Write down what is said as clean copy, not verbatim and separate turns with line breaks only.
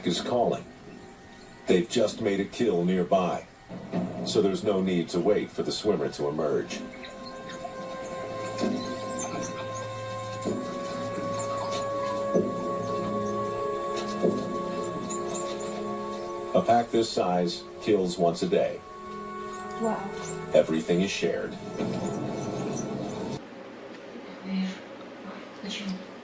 pack is calling. They've just made a kill nearby, so there's no need to wait for the swimmer to emerge. A pack this size kills once a day.
Wow.
Everything is shared.
Зачем?